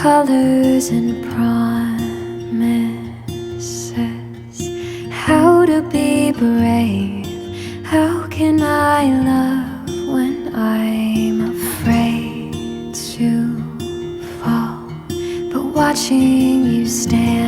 colors and promises. How to be brave, how can I love when I'm afraid to fall? But watching you stand